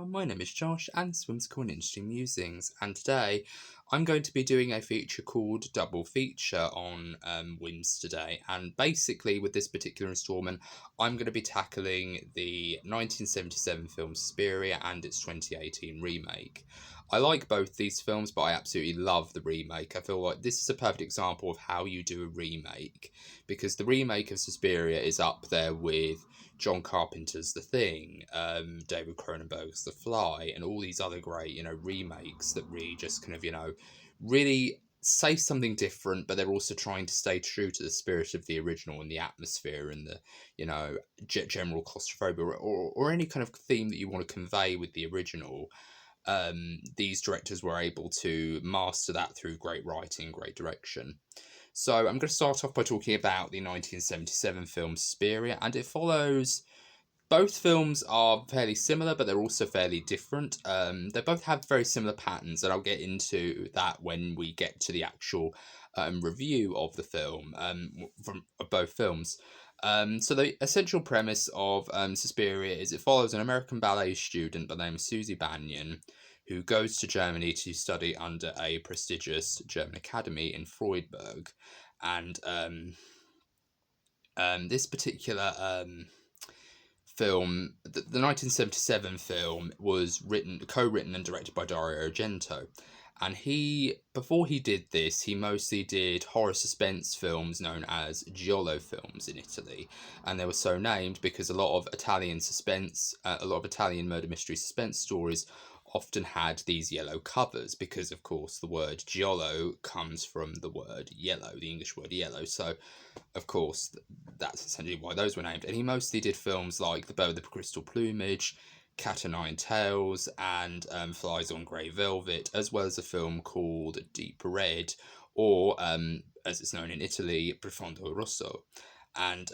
everyone, my name is Josh and this is WHIMS Interesting Musings, and today I'm going to be doing a feature called Double Feature on WHIMS today, and basically with this particular instalment I'm going to be tackling the 1977 film Suspiria and its 2018 remake. I like both these films, but I absolutely love the remake. I feel like this is a perfect example of how you do a remake, because the remake of Suspiria is up there with John Carpenter's The Thing, David Cronenberg's The Fly, and all these other great, remakes that really just kind of, really say something different, but they're also trying to stay true to the spirit of the original and the atmosphere and the, general claustrophobia or any kind of theme that you want to convey with the original. These directors were able to master that through great writing, great direction. So I'm going to start off by talking about the 1977 film Suspiria, and it follows. Both films are fairly similar, but they're also fairly different. They both have very similar patterns, and I'll get into that when we get to the actual review of the film from both films. So the essential premise of Suspiria is it follows an American ballet student by the name of Susie Banyan, who goes to Germany to study under a prestigious German academy in Freiburg. And this particular film, the 1977 film, was co-written and directed by Dario Argento. And before he did this, he mostly did horror suspense films known as giallo films in Italy. And they were so named because a lot of Italian murder mystery suspense stories often had these yellow covers, because of course the word giallo comes from the word yellow, the English word yellow. So of course that's essentially why those were named. And he mostly did films like The Bird with the Crystal Plumage, Cat o' Nine Tails, and Flies on Grey Velvet, as well as a film called Deep Red, or as it's known in Italy, Profondo Rosso. And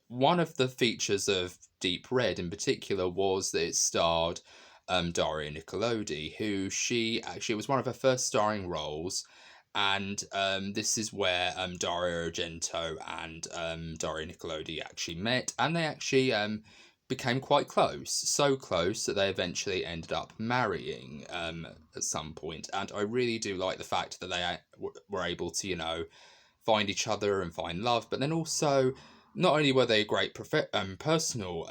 one of the features of Deep Red in particular was that it starred Daria Nicolodi, who it was one of her first starring roles, and this is where Dario Argento and Daria Nicolodi actually met, and they actually became quite close, so close that they eventually ended up marrying at some point. And I really do like the fact that they were able to, find each other and find love, but then also not only were they a great personal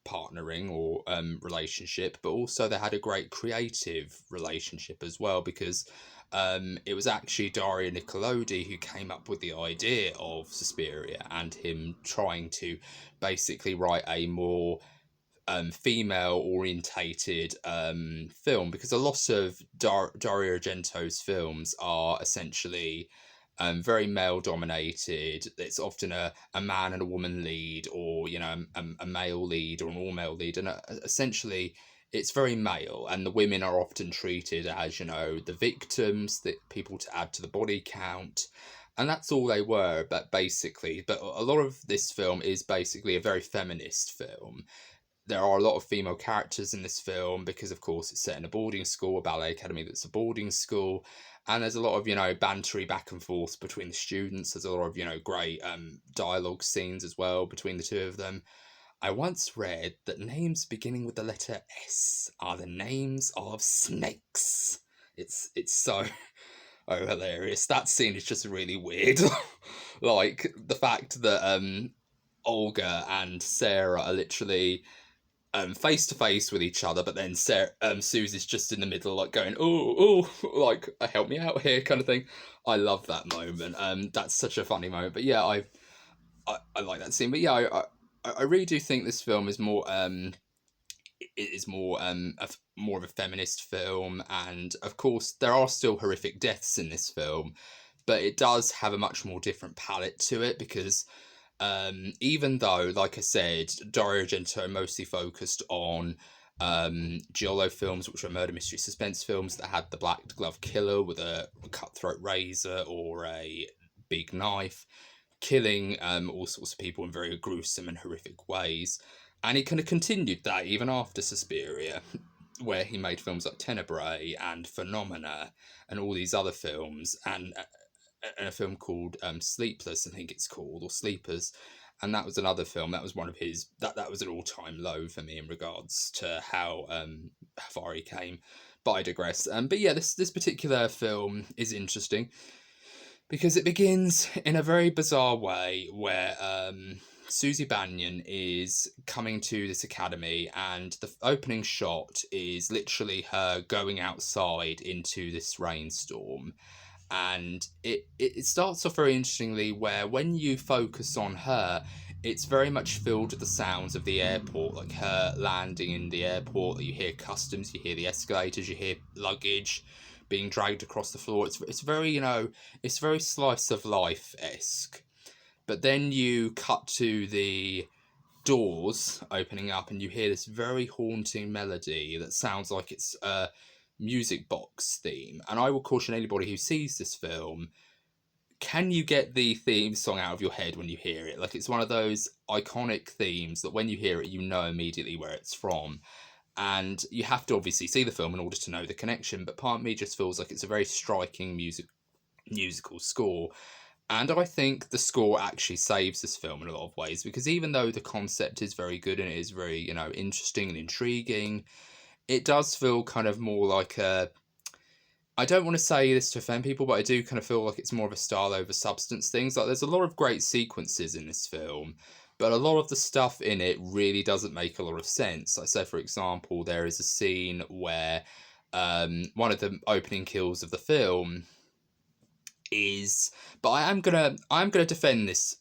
partnering or relationship, but also they had a great creative relationship as well, because it was actually Dario Nicolodi who came up with the idea of Suspiria, and him trying to basically write a more female orientated film, because a lot of Dario Argento's films are essentially very male dominated. It's often a man and a woman lead, or a male lead or an all male lead, and essentially it's very male, and the women are often treated as the victims, the people to add to the body count, and that's all they were. But a lot of this film is basically a very feminist film. There are a lot of female characters in this film because, of course, it's set in a boarding school, a ballet academy that's a boarding school. And there's a lot of, bantery back and forth between the students. There's a lot of, great dialogue scenes as well between the two of them. I once read that names beginning with the letter S are the names of snakes. It's so hilarious. That scene is just really weird. Like, the fact that Olga and Sarah are literally face to face with each other, but then Susie's just in the middle, like going, oh, like help me out here, kind of thing. I love that moment. That's such a funny moment. But yeah, I like that scene. But yeah, I really do think this film is more more of a feminist film, and of course there are still horrific deaths in this film, but it does have a much more different palette to it, because even though, like I said, Dario Argento mostly focused on giallo films, which were murder mystery suspense films that had the black glove killer with a cutthroat razor or a big knife, killing all sorts of people in very gruesome and horrific ways. And he kind of continued that even after Suspiria, where he made films like Tenebrae and Phenomena and all these other films, and a film called Sleepless, I think it's called, or Sleepers. and that was another film that was one of his that was an all-time low for me in regards to how far he came. But I digress. But yeah, this particular film is interesting because it begins in a very bizarre way where Susie Bannion is coming to this academy, and the opening shot is literally her going outside into this rainstorm. And it starts off very interestingly where when you focus on her, it's very much filled with the sounds of the airport, like her landing in the airport. You hear customs, you hear the escalators, you hear luggage being dragged across the floor. It's very, you know, it's very slice of life-esque. But then you cut to the doors opening up and you hear this very haunting melody that sounds like it's a music box theme. And I will caution anybody who sees this film, can you get the theme song out of your head when you hear it? Like, it's one of those iconic themes that when you hear it, you know immediately where it's from. And you have to obviously see the film in order to know the connection, but part of me just feels like it's a very striking musical score. And I think the score actually saves this film in a lot of ways, because even though the concept is very good and it is very, you know, interesting and intriguing, it does feel kind of more like a... I don't want to say this to offend people, but I do kind of feel like it's more of a style over substance things. Like, there's a lot of great sequences in this film, but a lot of the stuff in it really doesn't make a lot of sense. Like, say, for example, there is a scene where one of the opening kills of the film is... But I'm gonna defend this.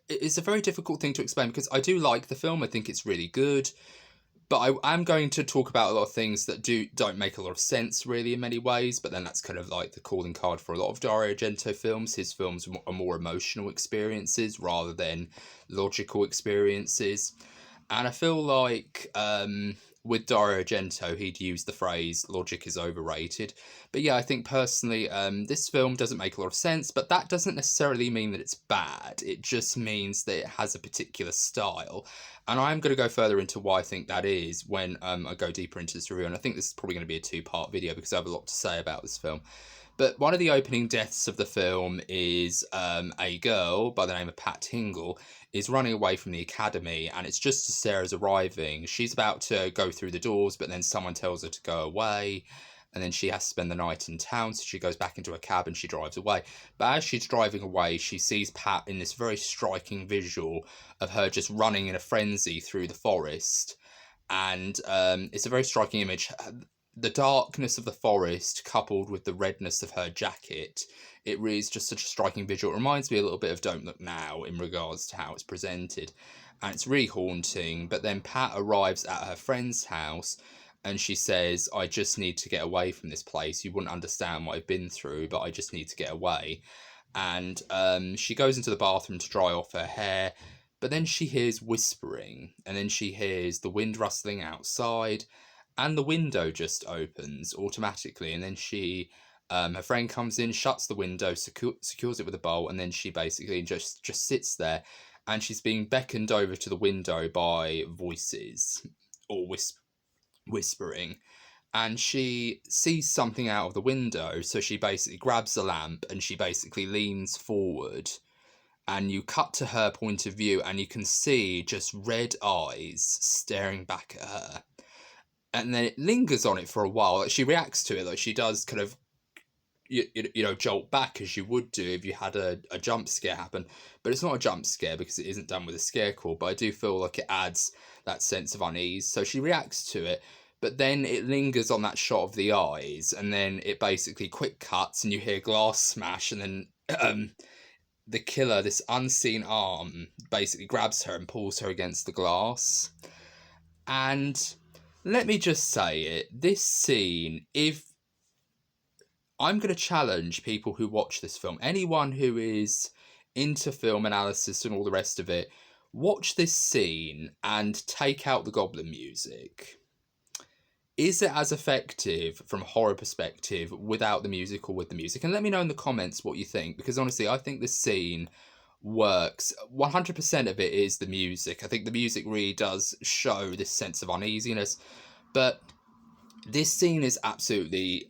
It's a very difficult thing to explain because I do like the film. I think it's really good. But I'm going to talk about a lot of things that don't make a lot of sense, really, in many ways. But then that's kind of like the calling card for a lot of Dario Argento films. His films are more emotional experiences rather than logical experiences. And I feel like with Dario Argento, he'd use the phrase "logic is overrated." But yeah, I think personally, this film doesn't make a lot of sense. But that doesn't necessarily mean that it's bad. It just means that it has a particular style. And I'm going to go further into why I think that is when I go deeper into this review. And I think this is probably going to be a two-part video because I have a lot to say about this film. But one of the opening deaths of the film is a girl by the name of Pat Tingle is running away from the academy. And it's just as Sarah's arriving. She's about to go through the doors, but then someone tells her to go away. And then she has to spend the night in town, so she goes back into a cab and she drives away. But as she's driving away, she sees Pat in this very striking visual of her just running in a frenzy through the forest. And it's a very striking image. The darkness of the forest coupled with the redness of her jacket, it really is just such a striking visual. It reminds me a little bit of Don't Look Now in regards to how it's presented. And it's really haunting. But then Pat arrives at her friend's house and she says, I just need to get away from this place. You wouldn't understand what I've been through, but I just need to get away. And she goes into the bathroom to dry off her hair, but then she hears whispering, and then she hears the wind rustling outside, and the window just opens automatically, and then her friend comes in, shuts the window, secures it with a bolt, and then she basically just sits there, and she's being beckoned over to the window by voices, or whispering, and she sees something out of the window, so she basically grabs a lamp and she basically leans forward, and you cut to her point of view and you can see just red eyes staring back at her, and then it lingers on it for a while. Like, she reacts to it, like she does kind of jolt back as you would do if you had a jump scare happen, but it's not a jump scare because it isn't done with a scare call. But I do feel like it adds that sense of unease, so she reacts to it, but then it lingers on that shot of the eyes, and then it basically quick cuts and you hear glass smash, and then the killer, this unseen arm, basically grabs her and pulls her against the glass. And let me just say it, this scene, if I'm going to challenge people who watch this film, anyone who is into film analysis and all the rest of it, watch this scene and take out the goblin music. Is it as effective from a horror perspective without the music or with the music? And let me know in the comments what you think, because honestly, I think this scene works. 100% of it is the music. I think the music really does show this sense of uneasiness, but this scene is absolutely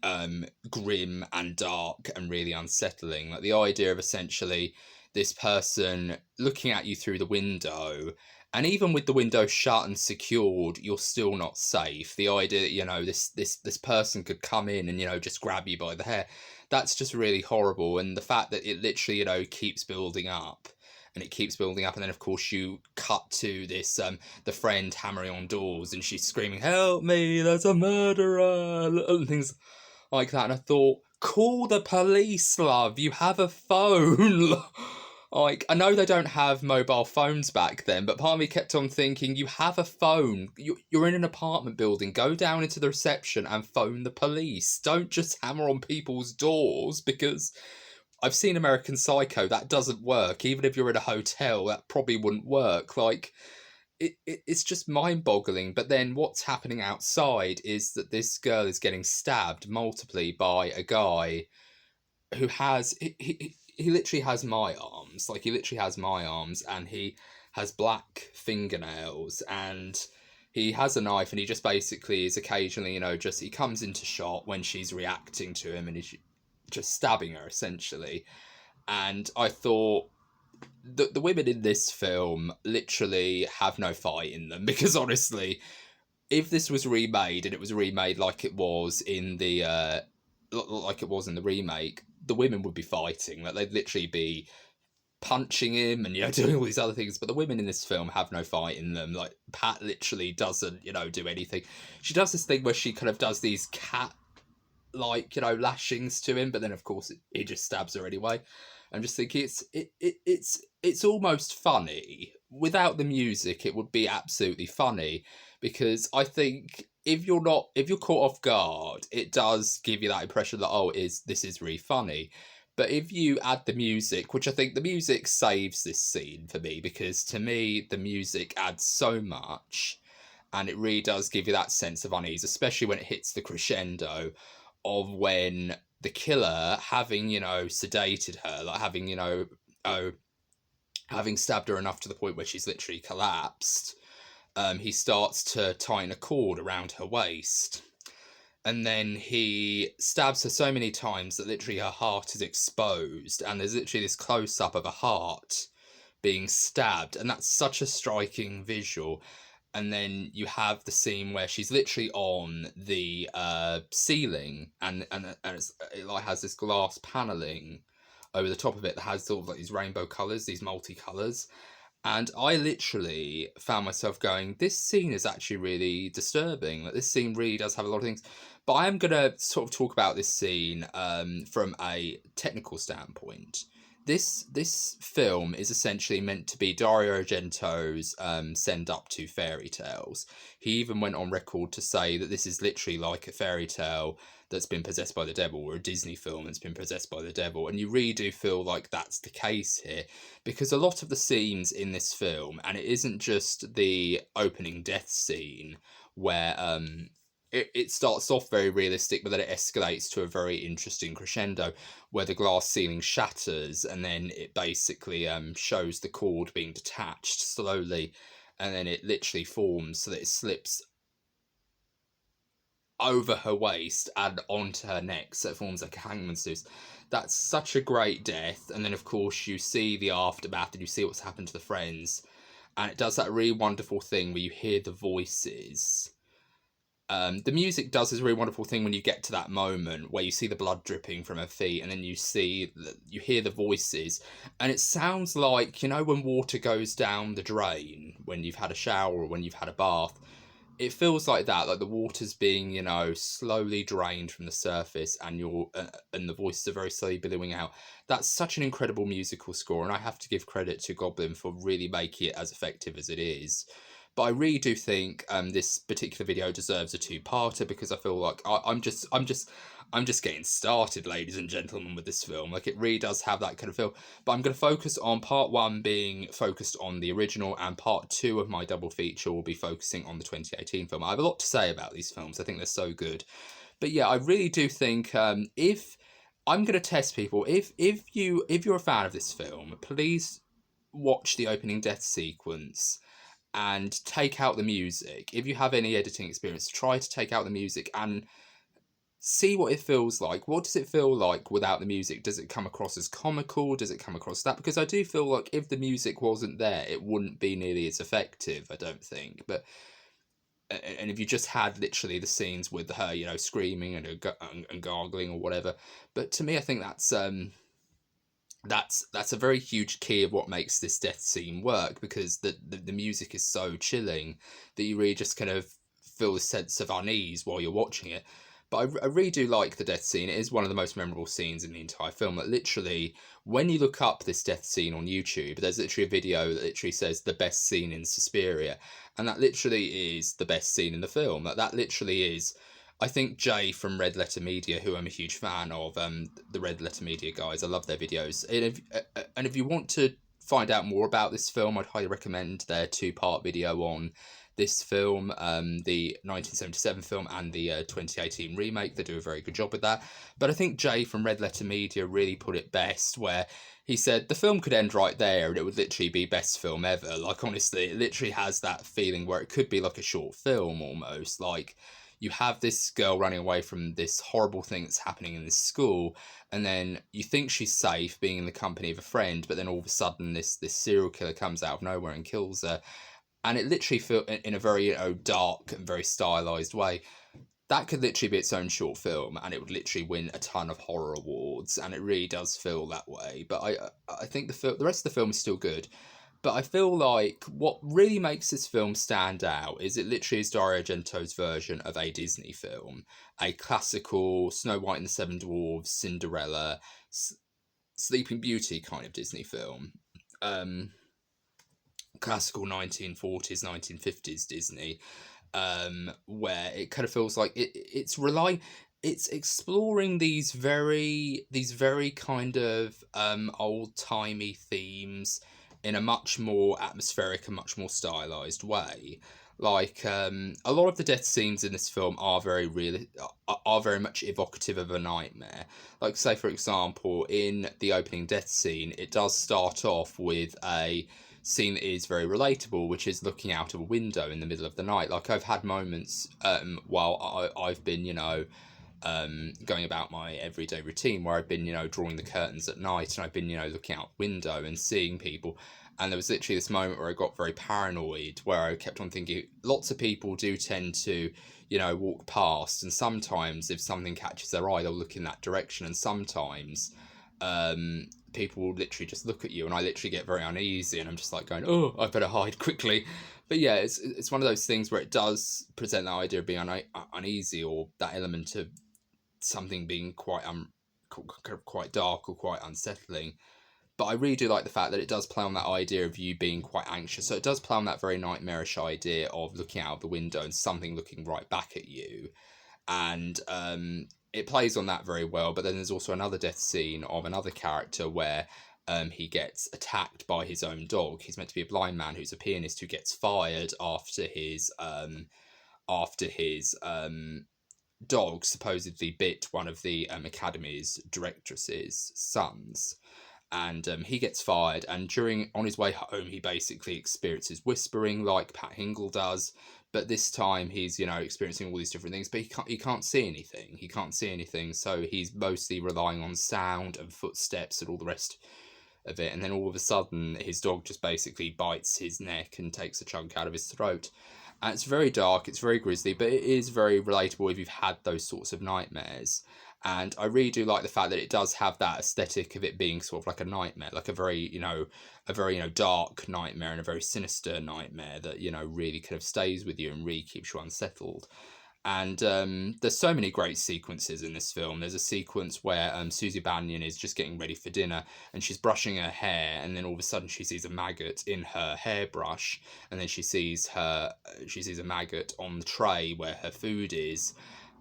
grim and dark and really unsettling. Like, the idea of essentially this person looking at you through the window, and even with the window shut and secured, you're still not safe. The idea that, you know, this person could come in and, you know, just grab you by the hair, that's just really horrible. And the fact that it literally, you know, keeps building up and it keeps building up, and then of course you cut to this the friend hammering on doors and she's screaming, "Help me, there's a murderer," and things like that. And I thought, call the police, love, you have a phone. Like, I know they don't have mobile phones back then, but part of me kept on thinking, you have a phone, you're in an apartment building, go down into the reception and phone the police. Don't just hammer on people's doors, because I've seen American Psycho, that doesn't work. Even if you're in a hotel, that probably wouldn't work. Like, it's just mind-boggling. But then what's happening outside is that this girl is getting stabbed multiply by a guy who has... He literally has my arms. Like, he literally has my arms, and he has black fingernails, and he has a knife, and he just basically is occasionally, you know, just... He comes into shot when she's reacting to him, and he's just stabbing her, essentially. And I thought... The women in this film literally have no fight in them, because honestly, if this was remade, and it was remade like it was in the remake, the women would be fighting. Like, they'd literally be punching him and, you know, doing all these other things. But the women in this film have no fight in them. Like, Pat literally doesn't, you know, do anything. She does this thing where she kind of does these cat, like, you know, lashings to him, but then of course he just stabs her anyway. I'm just thinking it's almost funny. Without the music, it would be absolutely funny, because I think if you're caught off guard, it does give you that impression that, this is really funny. But if you add the music, which I think the music saves this scene for me, because to me the music adds so much, and it really does give you that sense of unease, especially when it hits the crescendo of when the killer, having, you know, sedated her, like having, you know, having stabbed her enough to the point where she's literally collapsed, he starts to tighten a cord around her waist. And then he stabs her so many times that literally her heart is exposed, and there's literally this close-up of a heart being stabbed, and that's such a striking visual. And then you have the scene where she's literally on the ceiling, and it like has this glass paneling over the top of it that has sort of like these rainbow colours, these multicolours. And I literally found myself going, this scene is actually really disturbing. Like, this scene really does have a lot of things. But I am going to sort of talk about this scene from a technical standpoint. This film is essentially meant to be Dario Argento's send up to fairy tales. He even went on record to say that this is literally like a fairy tale that's been possessed by the devil, or a Disney film that's been possessed by the devil. And you really do feel like that's the case here, because a lot of the scenes in this film, and it isn't just the opening death scene where it starts off very realistic, but then it escalates to a very interesting crescendo where the glass ceiling shatters, and then it basically shows the cord being detached slowly, and then it literally forms so that it slips over her waist and onto her neck, so it forms like a hangman's noose. That's such a great death. And then of course you see the aftermath, and you see what's happened to the friends, and it does that really wonderful thing where you hear the voices. The music does this really wonderful thing when you get to that moment where you see the blood dripping from her feet, and then you hear the voices, and it sounds like, you know, when water goes down the drain when you've had a shower or when you've had a bath. It feels like that, like the water's being, you know, slowly drained from the surface, and and the voices are very slowly billowing out. That's such an incredible musical score, and I have to give credit to Goblin for really making it as effective as it is. But I really do think this particular video deserves a two-parter, because I feel like I'm just getting started, ladies and gentlemen, with this film. Like, it really does have that kind of feel. But I'm going to focus on part one being focused on the original, and part two of my double feature will be focusing on the 2018 film. I have a lot to say about these films. I think they're so good. But yeah, I really do think if I'm going to test people, if you're a fan of this film, please watch the opening death sequence and take out the music. If you have any editing experience, try to take out the music and see what it feels like. What does it feel like without the music? Does it come across as comical? Does it come across that? Because I do feel like if the music wasn't there, it wouldn't be nearly as effective, I don't think. But and if you just had literally the scenes with her, you know, screaming and gargling or whatever. But to me, I think that's a very huge key of what makes this death scene work, because the music is so chilling that you really just kind of feel a sense of unease while you're watching it. But I really do like the death scene. It is one of the most memorable scenes in the entire film. That literally, when you look up this death scene on YouTube, there's literally a video that literally says the best scene in Suspiria, and that literally is the best scene in the film. That literally is. I think Jay from Red Letter Media, who I'm a huge fan of, the Red Letter Media guys, I love their videos. And if you want to find out more about this film, I'd highly recommend their 2-part video on this film, the 1977 film and the 2018 remake. They do a very good job with that. But I think Jay from Red Letter Media really put it best, where he said the film could end right there and it would literally be best film ever. Like, honestly, it literally has that feeling where it could be like a short film almost. Like, you have this girl running away from this horrible thing that's happening in this school, and then you think she's safe being in the company of a friend, but then all of a sudden this serial killer comes out of nowhere and kills her. And it literally feels, in a very, you know, dark and very stylized way, that could literally be its own short film, and it would literally win a ton of horror awards, and it really does feel that way. But I think the rest of the film is still good. But I feel like what really makes this film stand out is it literally is Dario Argento's version of a Disney film, a classical Snow White and the Seven Dwarfs, Cinderella, Sleeping Beauty kind of Disney film. Classical 1940s, 1950s Disney, where it kind of feels like it's exploring these very kind of old-timey themes in a much more atmospheric and much more stylized way. Like, a lot of the death scenes in this film are very real, are very much evocative of a nightmare. Like, say for example, in the opening death scene, it does start off with a scene that is very relatable, which is looking out of a window in the middle of the night. Like, I've had moments while I've been, you know, going about my everyday routine, where I've been, you know, drawing the curtains at night, and I've been, you know, looking out the window and seeing people. And there was literally this moment where I got very paranoid, where I kept on thinking, lots of people do tend to, you know, walk past, and sometimes if something catches their eye, they'll look in that direction, and sometimes people will literally just look at you, and I literally get very uneasy, and I'm just like going, oh, I better hide quickly. But yeah, it's one of those things where it does present that idea of being uneasy, or that element of something being quite quite dark or quite unsettling. But I really do like the fact that it does play on that idea of you being quite anxious. So it does play on that very nightmarish idea of looking out of the window and something looking right back at you. And it plays on that very well. But then there's also another death scene of another character where he gets attacked by his own dog. He's meant to be a blind man who's a pianist, who gets fired after his dog supposedly bit one of the academy's directress's sons. And he gets fired, and on his way home, he basically experiences whispering like Pat Hingle does. But this time, he's, you know, experiencing all these different things, but he can't see anything. He can't see anything, so he's mostly relying on sound and footsteps and all the rest of it. And then all of a sudden, his dog just basically bites his neck and takes a chunk out of his throat. And it's very dark, it's very grisly, but it is very relatable if you've had those sorts of nightmares. And I really do like the fact that it does have that aesthetic of it being sort of like a nightmare, like a very, you know, dark nightmare, and a very sinister nightmare that, you know, really kind of stays with you and really keeps you unsettled. And there's so many great sequences in this film. There's a sequence where Susie Bannion is just getting ready for dinner, and she's brushing her hair, and then all of a sudden she sees a maggot in her hairbrush, and then she sees a maggot on the tray where her food is,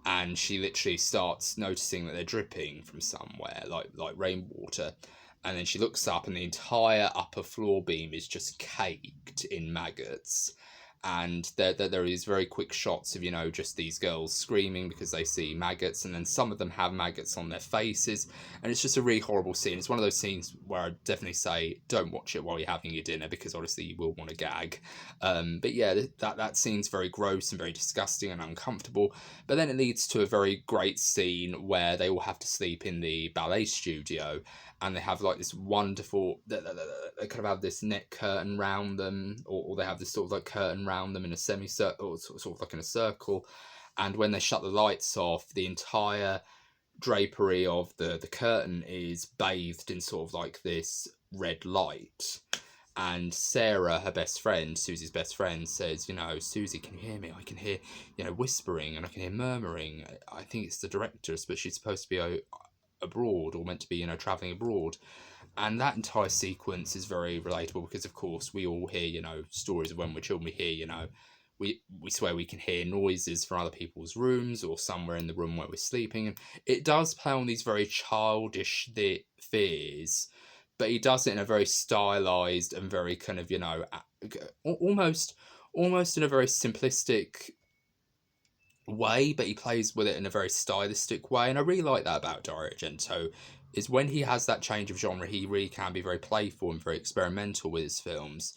and she literally starts noticing that they're dripping from somewhere, like rainwater. And then she looks up, and the entire upper floor beam is just caked in maggots. and there is very quick shots of, you know, just these girls screaming because they see maggots, and then some of them have maggots on their faces, and it's just a really horrible scene. It's one of those scenes where I definitely say don't watch it while you're having your dinner, because honestly you will want to gag. But yeah, that scene's very gross and very disgusting and uncomfortable, but then it leads to a very great scene where they all have to sleep in the ballet studio, and they have like this wonderful, they kind of have this net curtain round them, or they have this sort of like curtain round them in a semicircle, or sort of like in a circle, and when they shut the lights off, the entire drapery of the curtain is bathed in sort of like this red light. And Sarah, her best friend, Susie's best friend, says, you know, Susie, can you hear me? I can hear, you know, whispering, and I can hear murmuring. I think it's the directress, but she's supposed to be abroad, or meant to be, you know, traveling abroad. And that entire sequence is very relatable, because of course we all hear, you know, stories of when we're children. We hear, you know, we swear we can hear noises from other people's rooms or somewhere in the room where we're sleeping, and it does play on these very childish fears, but he does it in a very stylized and very kind of, you know, almost in a very simplistic way, but he plays with it in a very stylistic way, and I really like that about Dario Argento. Is when he has that change of genre, he really can be very playful and very experimental with his films.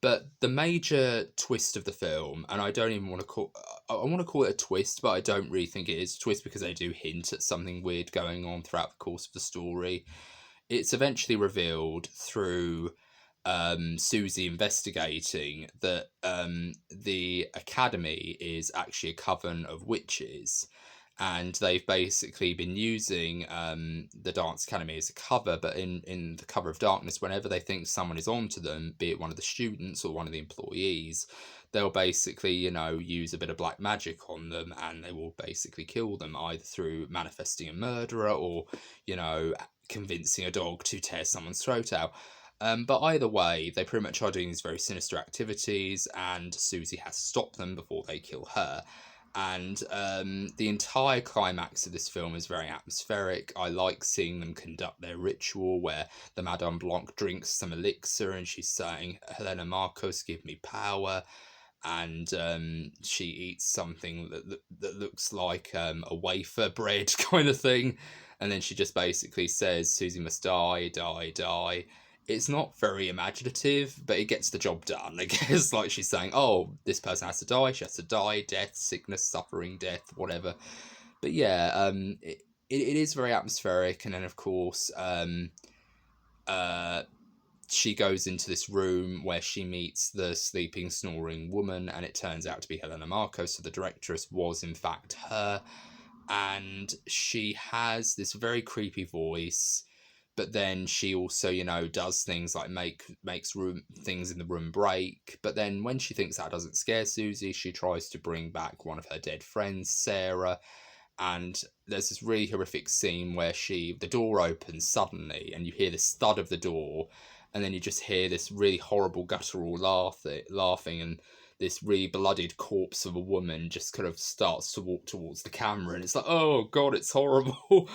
But the major twist of the film, and I don't even want to call, I want to call it a twist, but I don't really think it is a twist, because they do hint at something weird going on throughout the course of the story. It's eventually revealed through Susie investigating that the academy is actually a coven of witches, and they've basically been using the dance academy as a cover, but in the cover of darkness, whenever they think someone is onto them, be it one of the students or one of the employees, they'll basically, you know, use a bit of black magic on them, and they will basically kill them, either through manifesting a murderer, or, you know, convincing a dog to tear someone's throat out. But either way, they pretty much are doing these very sinister activities, and Susie has to stop them before they kill her. And the entire climax of this film is very atmospheric. I like seeing them conduct their ritual, where the Madame Blanc drinks some elixir and she's saying, Helena Marcos, give me power. And she eats something that looks like a wafer bread kind of thing. And then she just basically says, Susie must die, die, die. It's not very imaginative, but it gets the job done, I guess. Like, she's saying, oh, this person has to die, she has to die, death, sickness, suffering, death, whatever. But yeah, it is very atmospheric. And then, of course, she goes into this room where she meets the sleeping, snoring woman, and it turns out to be Helena Marcos, so the directress was, in fact, her. And she has this very creepy voice, but then she also, you know, does things like makes things in the room break. But then when she thinks that doesn't scare Susie, she tries to bring back one of her dead friends, Sarah. And there's this really horrific scene where the door opens suddenly, and you hear the thud of the door, and then you just hear this really horrible guttural laughing, and this really bloodied corpse of a woman just kind of starts to walk towards the camera, and it's like, oh god, it's horrible.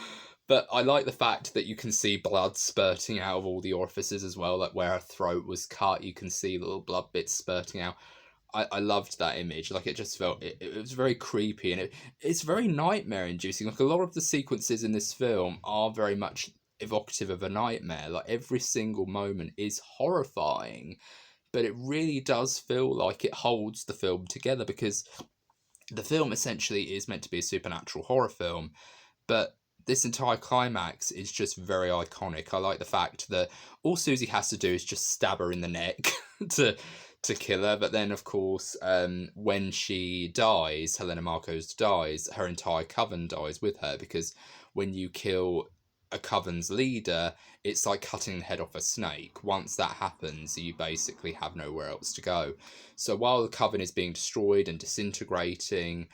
But I like the fact that you can see blood spurting out of all the orifices as well, like where her throat was cut, you can see little blood bits spurting out. I loved that image. Like, it just felt, it was very creepy, and it's very nightmare inducing. Like, a lot of the sequences in this film are very much evocative of a nightmare. Like, every single moment is horrifying, but it really does feel like it holds the film together, because the film essentially is meant to be a supernatural horror film, but this entire climax is just very iconic. I like the fact that all Susie has to do is just stab her in the neck to kill her. But then, of course, when she dies, Helena Marcos dies, her entire coven dies with her, because when you kill a coven's leader, it's like cutting the head off a snake. Once that happens, you basically have nowhere else to go. So while the coven is being destroyed and disintegrating,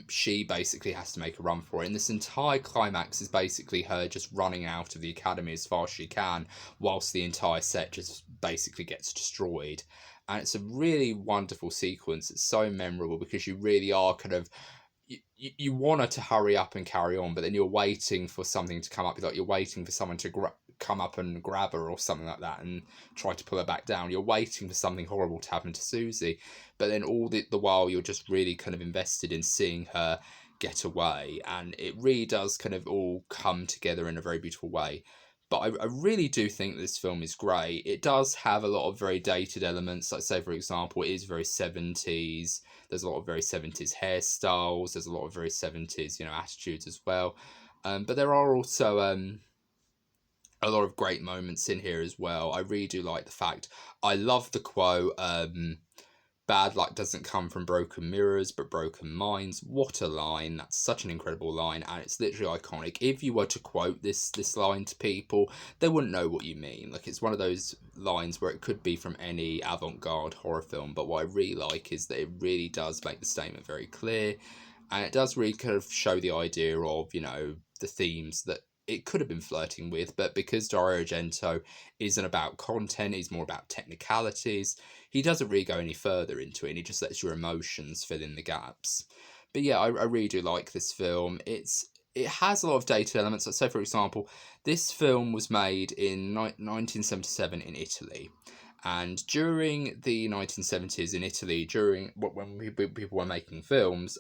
she basically has to make a run for it. And this entire climax is basically her just running out of the academy as far as she can, whilst the entire set just basically gets destroyed. And it's a really wonderful sequence. It's so memorable, because you really are kind of, you want her to hurry up and carry on, but then you're waiting for something to come up. Like, you're waiting for someone to come up and grab her or something like that and try to pull her back down. You're waiting for something horrible to happen to Susie, but then all the while you're just really kind of invested in seeing her get away, and it really does kind of all come together in a very beautiful way. But I really do think this film is great. It does have a lot of very dated elements. Like, say, for example, it is very 70s. There's a lot of very 70s hairstyles. There's a lot of very 70s, attitudes as well. But there are also a lot of great moments in here as well. I really do like the fact, I love the quote, bad luck doesn't come from broken mirrors, but broken minds. What a line. That's such an incredible line, and it's literally iconic. If you were to quote this line to people, they wouldn't know what you mean. Like, it's one of those lines where it could be from any avant-garde horror film, but what I really like is that it really does make the statement very clear, and it does really kind of show the idea of, the themes that it could have been flirting with, but because Dario Argento isn't about content, he's more about technicalities, he doesn't really go any further into it, and he just lets your emotions fill in the gaps. But yeah, I really do like this film. It has a lot of dated elements. So, for example, this film was made in 1977 in Italy. And during the 1970s in Italy, during when people were making films,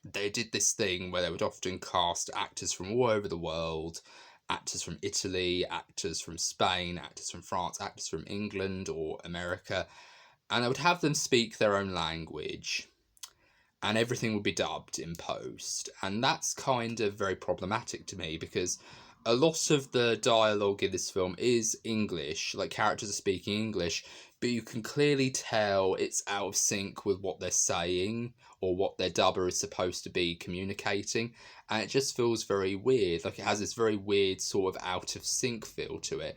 they did this thing where they would often cast actors from all over the world, actors from Italy, actors from Spain, actors from France, actors from England or America, and they would have them speak their own language, and everything would be dubbed in post. And that's kind of very problematic to me, because a lot of the dialogue in this film is English, like characters are speaking English, but you can clearly tell it's out of sync with what they're saying or what their dubber is supposed to be communicating, and it just feels very weird. Like, it has this very weird sort of out of sync feel to it.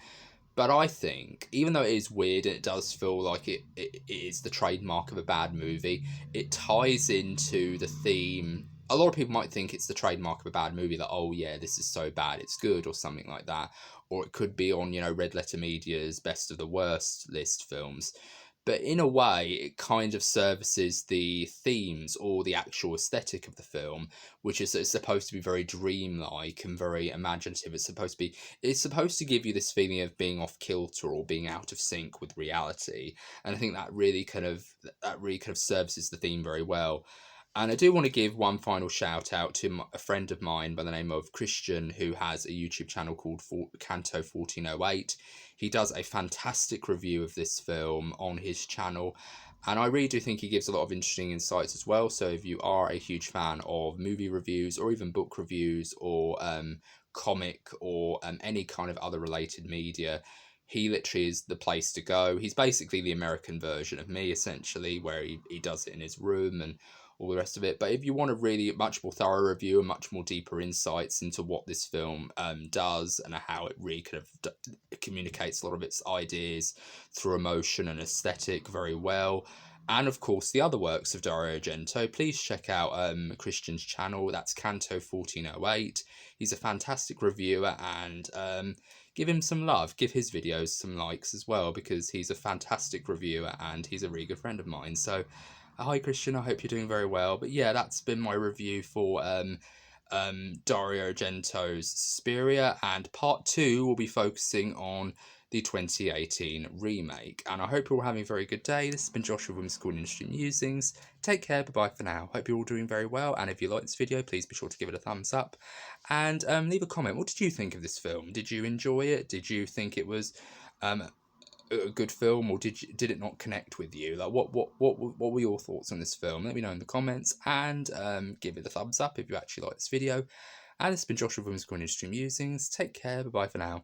But I think, even though it is weird and it does feel like it is the trademark of a bad movie, it ties into the theme. A lot of people might think it's the trademark of a bad movie, that, oh yeah, this is so bad, it's good, or something like that. Or it could be on, Red Letter Media's best of the worst list films. But in a way, it kind of services the themes or the actual aesthetic of the film, which is that it's supposed to be very dreamlike and very imaginative. It's supposed to give you this feeling of being off kilter or being out of sync with reality. And I think that really kind of services the theme very well. And I do want to give one final shout out to a friend of mine by the name of Christian, who has a YouTube channel called Canto 1408. He does a fantastic review of this film on his channel, and I really do think he gives a lot of interesting insights as well. So if you are a huge fan of movie reviews or even book reviews or comic or any kind of other related media, he literally is the place to go. He's basically the American version of me, essentially, where he does it in his room and all the rest of it. But if you want a really much more thorough review and much more deeper insights into what this film does and how it really kind of communicates a lot of its ideas through emotion and aesthetic very well, and of course the other works of Dario Argento, please check out Christian's channel. That's Canto 1408. He's a fantastic reviewer, and give him some love. Give his videos some likes as well, because he's a fantastic reviewer and he's a really good friend of mine. So hi Christian, I hope you're doing very well. But yeah, that's been my review for Dario Argento's Suspiria, and part 2 will be focusing on the 2018 remake. And I hope you're all having a very good day. This has been Josh with WHIMS Industry Musings. Take care, bye bye for now. Hope you're all doing very well, and if you like this video, please be sure to give it a thumbs up and leave a comment. What did you think of this film? Did you enjoy it? Did you think it was a good film, or did it not connect with you? Like, what were your thoughts on this film? Let me know in the comments, and give it a thumbs up if you actually like this video. And this has been Josh with WHIMS Industry Musings. Take care, bye bye for now.